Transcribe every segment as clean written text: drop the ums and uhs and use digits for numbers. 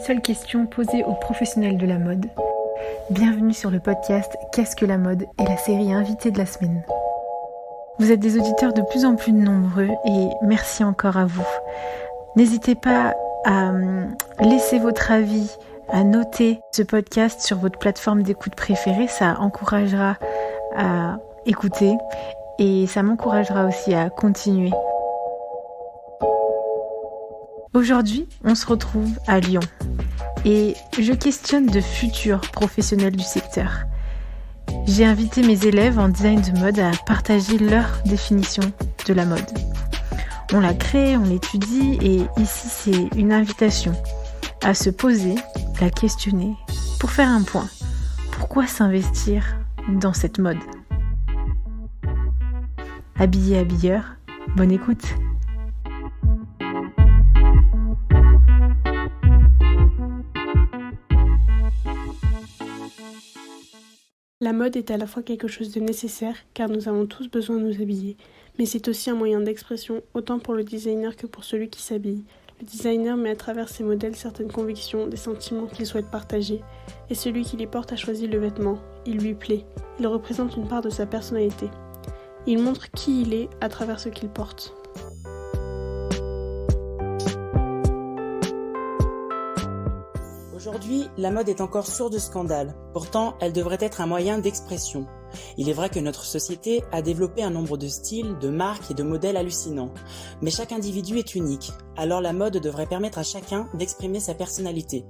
seule question posée aux professionnels de la mode. Bienvenue sur le podcast Qu'est-ce que la mode et la série invitée de la semaine. Vous êtes des auditeurs de plus en plus nombreux et merci encore à vous. N'hésitez pas à laisser votre avis, à noter ce podcast sur votre plateforme d'écoute préférée. Ça encouragera à écouter et ça m'encouragera aussi à continuer. Aujourd'hui, on se retrouve à Lyon et je questionne de futurs professionnels du secteur. J'ai invité mes élèves en design de mode à partager leur définition de la mode. On la crée, on l'étudie et ici c'est une invitation à se poser, la questionner pour faire un point. Pourquoi s'investir dans cette mode ? Habillé, habilleur, bonne écoute. La mode est à la fois quelque chose de nécessaire, car nous avons tous besoin de nous habiller, mais c'est aussi un moyen d'expression, autant pour le designer que pour celui qui s'habille. Le designer met à travers ses modèles certaines convictions, des sentiments qu'il souhaite partager, et celui qui les porte a choisi le vêtement. Il lui plaît, il représente une part de sa personnalité. Il montre qui il est à travers ce qu'il porte. Aujourd'hui, la mode est encore source de scandales. Pourtant, elle devrait être un moyen d'expression. Il est vrai que notre société a développé un nombre de styles, de marques et de modèles hallucinants. Mais chaque individu est unique, alors la mode devrait permettre à chacun d'exprimer sa personnalité.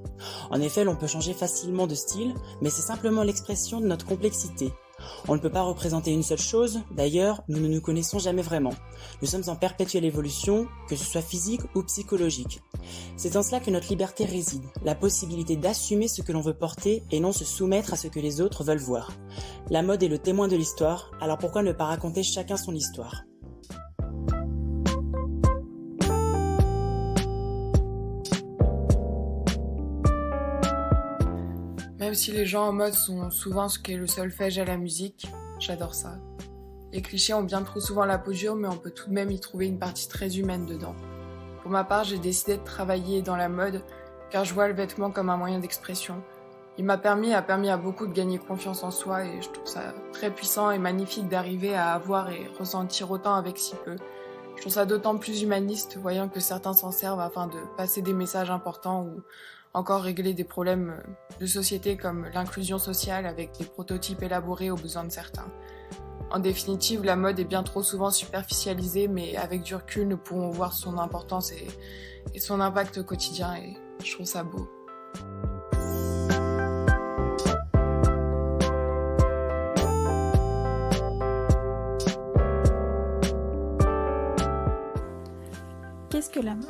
En effet, l'on peut changer facilement de style, mais c'est simplement l'expression de notre complexité. On ne peut pas représenter une seule chose, d'ailleurs, nous ne nous connaissons jamais vraiment. Nous sommes en perpétuelle évolution, que ce soit physique ou psychologique. C'est en cela que notre liberté réside, la possibilité d'assumer ce que l'on veut porter et non se soumettre à ce que les autres veulent voir. La mode est le témoin de l'histoire, alors pourquoi ne pas raconter chacun son histoire ? Même si les gens en mode sont souvent ce qu'est le solfège à la musique, j'adore ça. Les clichés ont bien trop souvent la peau dure, mais on peut tout de même y trouver une partie très humaine dedans. Pour ma part, j'ai décidé de travailler dans la mode, car je vois le vêtement comme un moyen d'expression. Il a permis à beaucoup de gagner confiance en soi, et je trouve ça très puissant et magnifique d'arriver à avoir et ressentir autant avec si peu. Je trouve ça d'autant plus humaniste, voyant que certains s'en servent afin de passer des messages importants ou encore régler des problèmes de société comme l'inclusion sociale avec des prototypes élaborés aux besoins de certains. En définitive, la mode est bien trop souvent superficialisée, mais avec du recul, nous pouvons voir son importance et son impact au quotidien, et je trouve ça beau. Qu'est-ce que la mode ?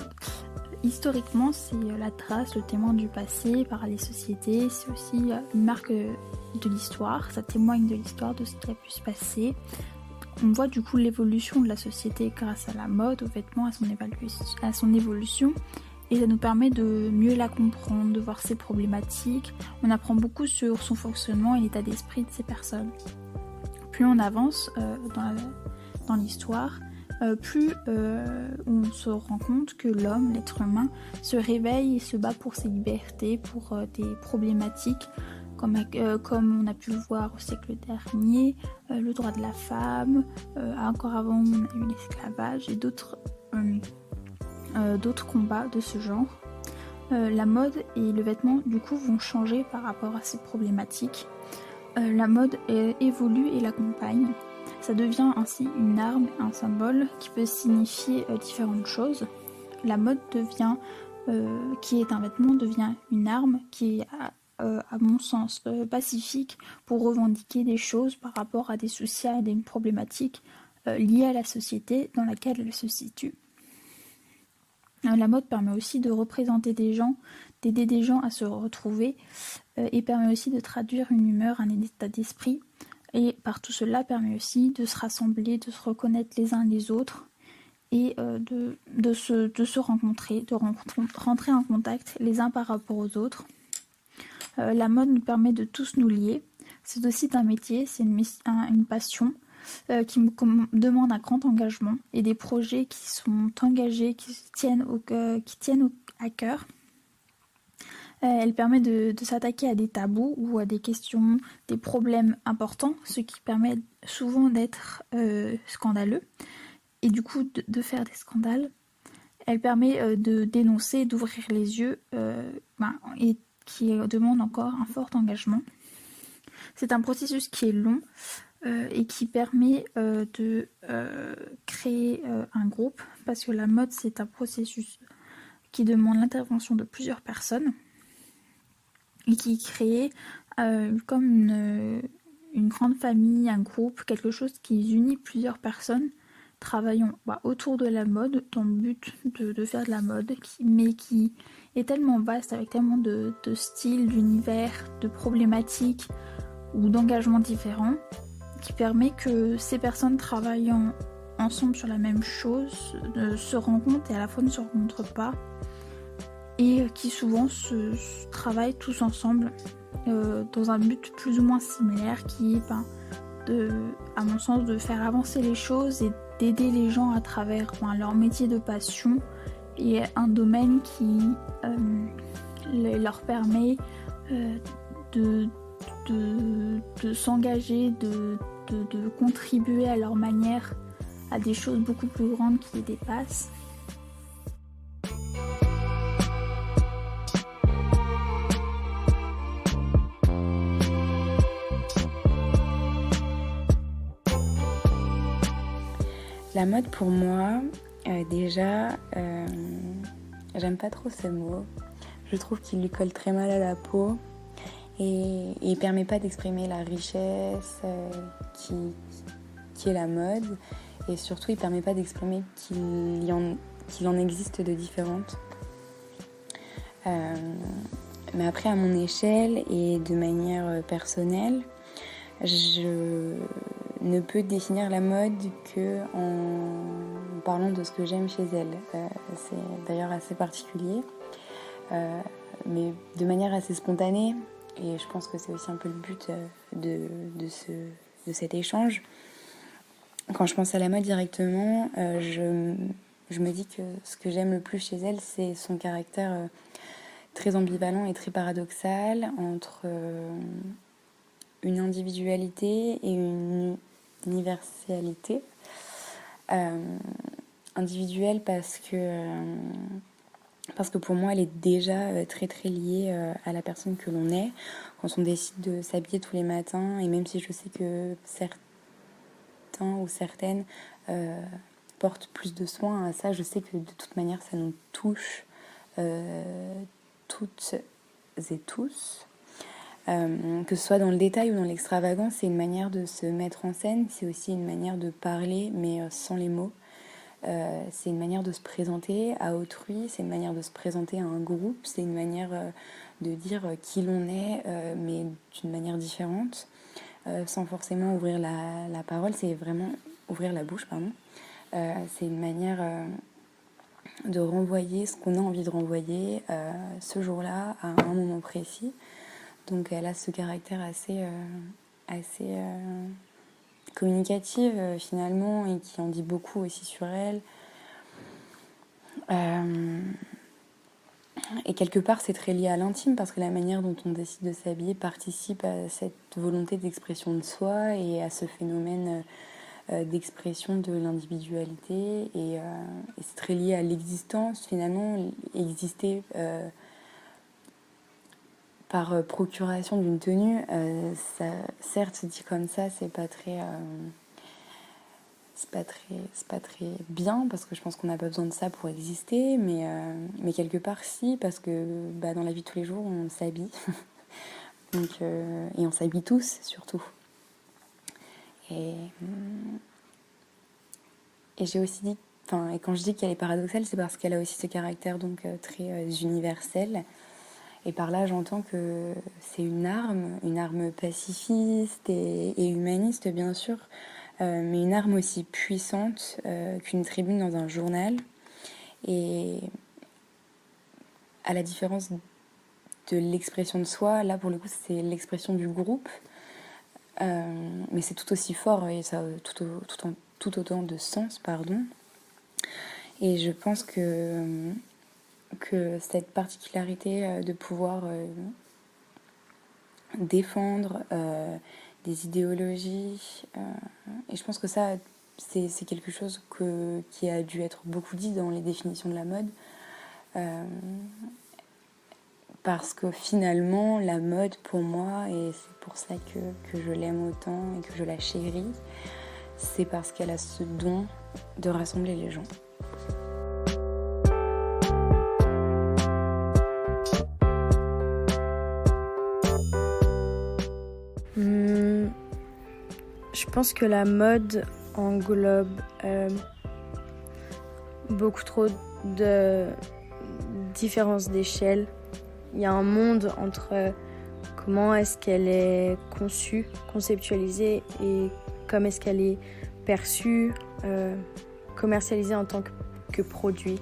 Historiquement, c'est la trace, le témoin du passé par les sociétés. C'est aussi une marque de l'histoire. Ça témoigne de l'histoire, de ce qui a pu se passer. On voit du coup l'évolution de la société grâce à la mode, aux vêtements, à son évolution. Et ça nous permet de mieux la comprendre, de voir ses problématiques. On apprend beaucoup sur son fonctionnement et l'état d'esprit de ces personnes. Plus on avance dans l'histoire, plus on se rend compte que l'homme, l'être humain, se réveille et se bat pour ses libertés, pour des problématiques comme on a pu le voir au siècle dernier, le droit de la femme, encore avant on a eu l'esclavage et d'autres combats de ce genre. La mode et le vêtement du coup vont changer par rapport à ces problématiques. La mode évolue et l'accompagne. Ça devient ainsi une arme, un symbole qui peut signifier différentes choses. La mode qui est un vêtement, devient une arme qui est, à mon sens, pacifique pour revendiquer des choses par rapport à des soucis, à des problématiques liées à la société dans laquelle elle se situe. La mode permet aussi de représenter des gens, d'aider des gens à se retrouver et permet aussi de traduire une humeur, un état d'esprit. Et par tout cela permet aussi de se rassembler, de se reconnaître les uns les autres et de se rencontrer, de rentrer en contact les uns par rapport aux autres. La mode nous permet de tous nous lier. C'est aussi un métier, c'est une passion qui me demande un grand engagement et des projets qui sont engagés, qui tiennent à cœur. Elle permet de s'attaquer à des tabous ou à des questions, des problèmes importants, ce qui permet souvent d'être scandaleux et du coup de faire des scandales. Elle permet de dénoncer, d'ouvrir les yeux et qui demande encore un fort engagement. C'est un processus qui est long et qui permet de créer un groupe parce que la mode c'est un processus qui demande l'intervention de plusieurs personnes et qui crée comme une grande famille, un groupe, quelque chose qui unit plusieurs personnes travaillant autour de la mode dans le but de faire de la mode, mais qui est tellement vaste avec tellement de styles, d'univers, de problématiques ou d'engagements différents qui permet que ces personnes travaillant ensemble sur la même chose se rencontrent et à la fois ne se rencontrent pas et qui souvent se travaillent tous ensemble dans un but plus ou moins similaire qui est à mon sens de faire avancer les choses et d'aider les gens à travers leur métier de passion et un domaine qui leur permet de s'engager, de contribuer à leur manière à des choses beaucoup plus grandes qui les dépassent. La mode pour moi, déjà, j'aime pas trop ce mot. Je trouve qu'il lui colle très mal à la peau et il permet pas d'exprimer la richesse qui est la mode et surtout il permet pas d'exprimer qu'il en existe de différentes. Mais après à mon échelle et de manière personnelle, je ne peux définir la mode que en parlant de ce que j'aime chez elle. C'est d'ailleurs assez particulier, mais de manière assez spontanée. Et je pense que c'est aussi un peu le but de cet échange. Quand je pense à la mode directement, je me dis que ce que j'aime le plus chez elle, c'est son caractère très ambivalent et très paradoxal entre une individualité et une universalité. Individuelle parce que pour moi elle est déjà très très liée à la personne que l'on est quand on décide de s'habiller tous les matins, et même si je sais que certains ou certaines portent plus de soin à ça, je sais que de toute manière ça nous touche toutes et tous. Que ce soit dans le détail ou dans l'extravagance, c'est une manière de se mettre en scène, c'est aussi une manière de parler mais sans les mots. C'est une manière de se présenter à autrui, c'est une manière de se présenter à un groupe, c'est une manière de dire qui l'on est mais d'une manière différente, sans forcément ouvrir la parole, c'est vraiment ouvrir la bouche, pardon. C'est une manière de renvoyer ce qu'on a envie de renvoyer ce jour-là à un moment précis. Donc elle a ce caractère assez communicative finalement, et qui en dit beaucoup aussi sur elle. Et quelque part c'est très lié à l'intime, parce que la manière dont on décide de s'habiller participe à cette volonté d'expression de soi et à ce phénomène d'expression de l'individualité, et c'est très lié à l'existence finalement, exister par procuration d'une tenue, ça, certes dit comme ça, c'est pas très bien, parce que je pense qu'on n'a pas besoin de ça pour exister, mais quelque part si, parce que dans la vie de tous les jours on s'habille donc, et on s'habille tous surtout, et j'ai aussi dit, et quand je dis qu'elle est paradoxale, c'est parce qu'elle a aussi ce caractère donc très universel. Et par là, j'entends que c'est une arme pacifiste et humaniste, bien sûr, mais une arme aussi puissante qu'une tribune dans un journal. Et à la différence de l'expression de soi, là, pour le coup, c'est l'expression du groupe. Mais c'est tout aussi fort et ça a tout autant de sens, pardon. Et je pense que que cette particularité de pouvoir défendre des idéologies. Et je pense que ça, c'est quelque chose qui a dû être beaucoup dit dans les définitions de la mode. Parce que finalement, la mode pour moi, et c'est pour ça que je l'aime autant et que je la chéris, c'est parce qu'elle a ce don de rassembler les gens. Je pense que la mode englobe beaucoup trop de différences d'échelle. Il y a un monde entre comment est-ce qu'elle est conçue, conceptualisée et comment est-ce qu'elle est perçue, commercialisée en tant que produit.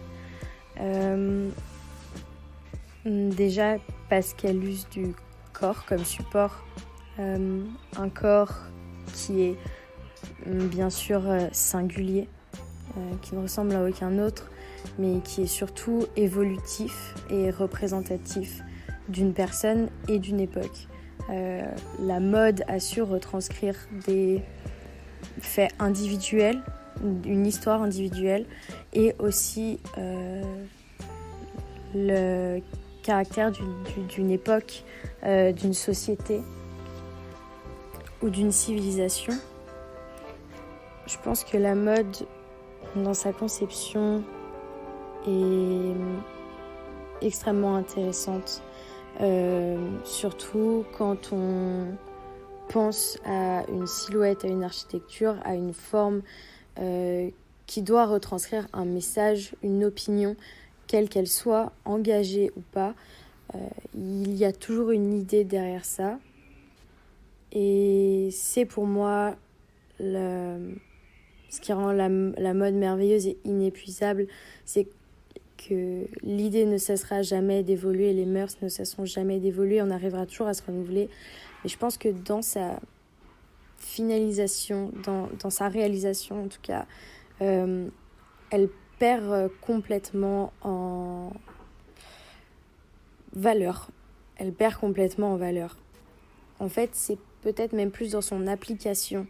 Déjà parce qu'elle use du corps comme support, un corps qui est bien sûr singulier, qui ne ressemble à aucun autre, mais qui est surtout évolutif et représentatif d'une personne et d'une époque. La mode a su retranscrire des faits individuels, une histoire individuelle, et aussi le caractère d'une époque, d'une société ou d'une civilisation. Je pense que la mode, dans sa conception, est extrêmement intéressante, surtout quand on pense à une silhouette, à une architecture, à une forme qui doit retranscrire un message, une opinion, quelle qu'elle soit, engagée ou pas. Il y a toujours une idée derrière ça. Et c'est pour moi ce qui rend la mode merveilleuse et inépuisable, c'est que l'idée ne cessera jamais d'évoluer, les mœurs ne cesseront jamais d'évoluer, on arrivera toujours à se renouveler. Mais je pense que dans sa finalisation, dans sa réalisation en tout cas, elle perd complètement en valeur. Elle perd complètement en valeur. En fait, c'est peut-être même plus dans son application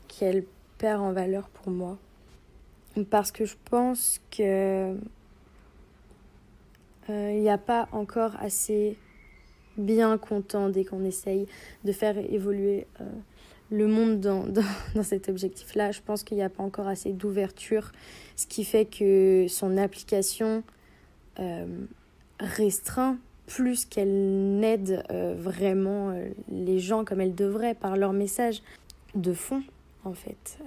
qu'elle perd en valeur pour moi. Parce que je pense que il n'y a pas encore assez bien qu'entendé qu'on essaye de faire évoluer le monde dans cet objectif-là. Je pense qu'il n'y a pas encore assez d'ouverture, ce qui fait que son application restreint plus qu'elle n'aide vraiment les gens comme elle devrait par leur message de fond, en fait.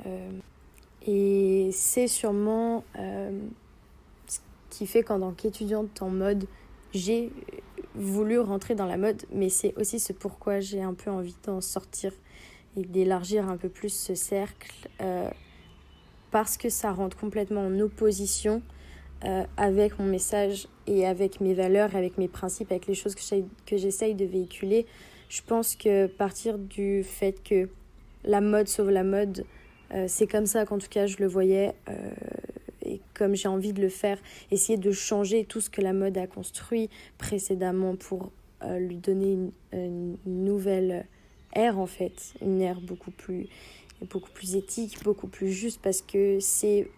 Et c'est sûrement ce qui fait qu'en tant qu'étudiante en mode, j'ai voulu rentrer dans la mode, mais c'est aussi ce pourquoi j'ai un peu envie d'en sortir et d'élargir un peu plus ce cercle, parce que ça rentre complètement en opposition avec mon message et avec mes valeurs, avec mes principes, avec les choses que j'essaye de véhiculer. Je pense que partir du fait que la mode sauve la mode, c'est comme ça qu'en tout cas je le voyais, et comme j'ai envie de le faire, essayer de changer tout ce que la mode a construit précédemment pour lui donner une nouvelle ère en fait, une ère beaucoup plus éthique, beaucoup plus juste, parce que c'est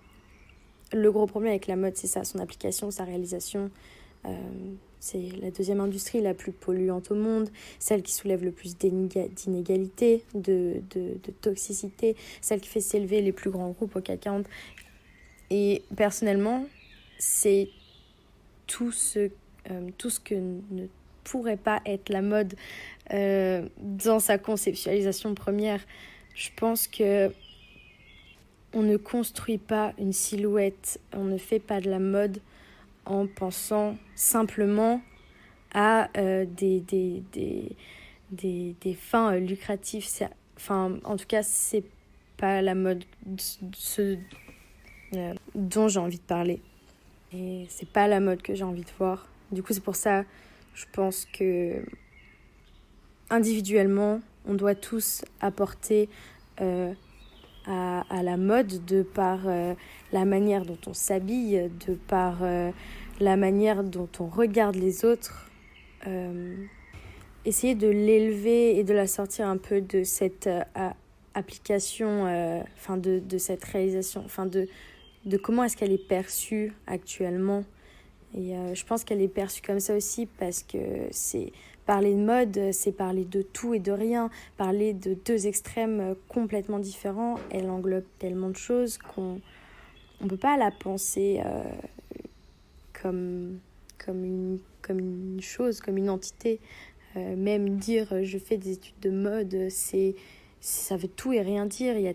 le gros problème avec la mode, c'est ça, son application, sa réalisation. C'est la deuxième industrie la plus polluante au monde, celle qui soulève le plus d'inégalités, de toxicité, celle qui fait s'élever les plus grands groupes au CAC 40. Et personnellement, c'est tout ce que ne pourrait pas être la mode dans sa conceptualisation première. Je pense que on ne construit pas une silhouette, on ne fait pas de la mode en pensant simplement à des fins lucratives. En tout cas, c'est pas la mode dont j'ai envie de parler. Et c'est pas la mode que j'ai envie de voir. Du coup, c'est pour ça, je pense que individuellement, on doit tous apporter à la mode de par la manière dont on s'habille, de par la manière dont on regarde les autres. Essayer de l'élever et de la sortir un peu de cette application, de cette réalisation, de comment est-ce qu'elle est perçue actuellement. Et je pense qu'elle est perçue comme ça aussi parce que c'est parler de mode, c'est parler de tout et de rien, parler de deux extrêmes complètement différents. Elle englobe tellement de choses qu'on ne peut pas la penser comme une chose, comme une entité. Même dire je fais des études de mode, ça veut tout et rien dire. Il y a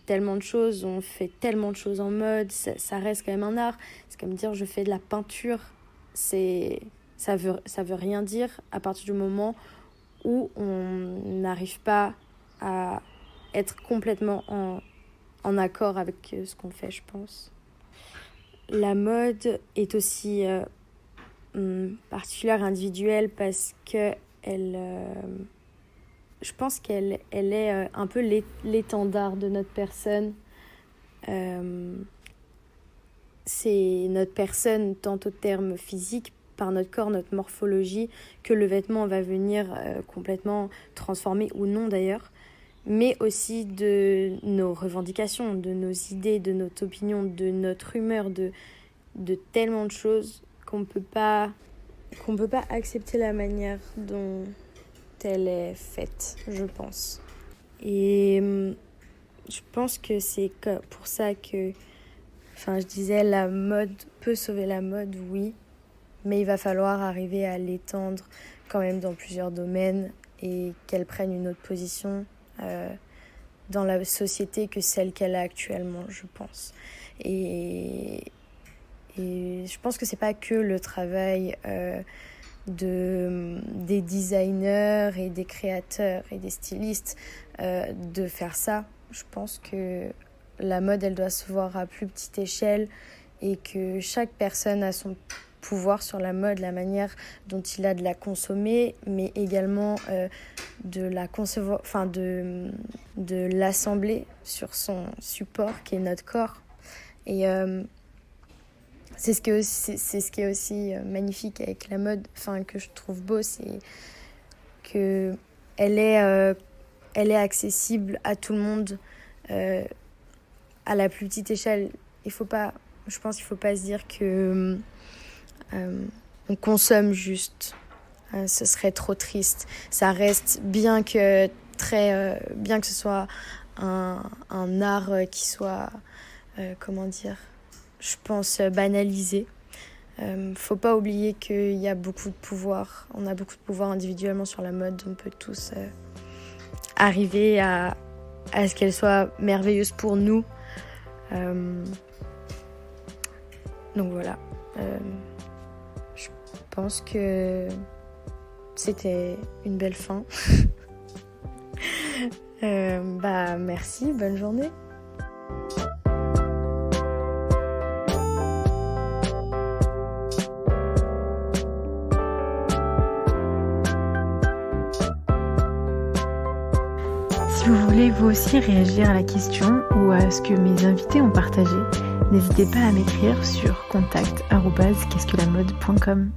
tellement de choses, on fait tellement de choses en mode, ça reste quand même un art. C'est comme dire je fais de la peinture, ça veut rien dire à partir du moment où on n'arrive pas à être complètement en accord avec ce qu'on fait, je pense. La mode est aussi particulière, individuelle, parce que je pense qu'elle est un peu l'étendard de notre personne. C'est notre personne, tant au terme physique, par notre corps, notre morphologie, que le vêtement va venir complètement transformer, ou non d'ailleurs, mais aussi de nos revendications, de nos idées, de notre opinion, de notre humeur, de tellement de choses qu'on peut pas accepter la manière dont elle est faite, je pense. Et je pense que c'est pour ça que, je disais, la mode peut sauver la mode, oui, mais il va falloir arriver à l'étendre quand même dans plusieurs domaines et qu'elle prenne une autre position dans la société que celle qu'elle a actuellement, je pense. Et je pense que c'est pas que le travail des designers et des créateurs et des stylistes de faire ça. Je pense que la mode, elle doit se voir à plus petite échelle et que chaque personne a son pouvoir sur la mode, la manière dont il a de la consommer, mais également de la concevoir, de l'assembler sur son support qui est notre corps. Et c'est ce qui est aussi magnifique avec la mode, que je trouve beau, c'est que elle est accessible à tout le monde à la plus petite échelle. Je pense qu'il faut pas se dire que on consomme juste. Ce serait trop triste. Ça reste, bien que ce soit un art qui soit je pense banalisé. Faut pas oublier qu'il y a beaucoup de pouvoir. On a beaucoup de pouvoir individuellement sur la mode. On peut tous arriver à ce qu'elle soit merveilleuse pour nous. Donc voilà. Je pense que c'était une belle fin. Merci, bonne journée. Si vous voulez vous aussi réagir à la question ou à ce que mes invités ont partagé, n'hésitez pas à m'écrire sur contact@qu'est-ce-que-la-mode.com.